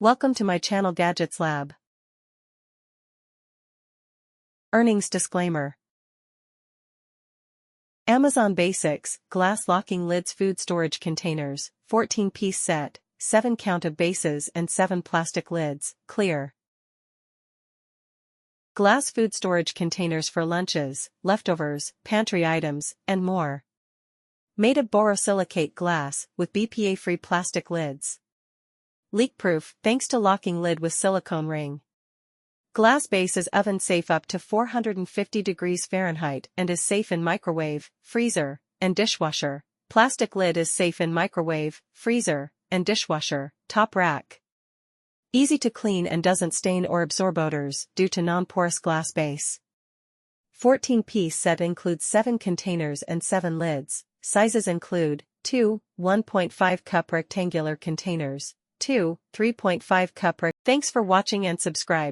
Welcome to my channel Gadgets Lab. Earnings disclaimer. Amazon Basics, glass locking lids food storage containers, 14-piece set, 7 count of bases and 7 plastic lids, clear. Glass food storage containers for lunches, leftovers, pantry items, and more. Made of borosilicate glass, with BPA-free plastic lids. Leak-proof, thanks to locking lid with silicone ring. Glass base is oven-safe up to 450 degrees Fahrenheit and is safe in microwave, freezer, and dishwasher. Plastic lid is safe in microwave, freezer, and dishwasher, top rack. Easy to clean and doesn't stain or absorb odors due to non-porous glass base. 14-piece set includes 7 containers and 7 lids. Sizes include 2, 1.5 cup rectangular containers, 2, 3.5 cup. Thanks for watching and subscribe.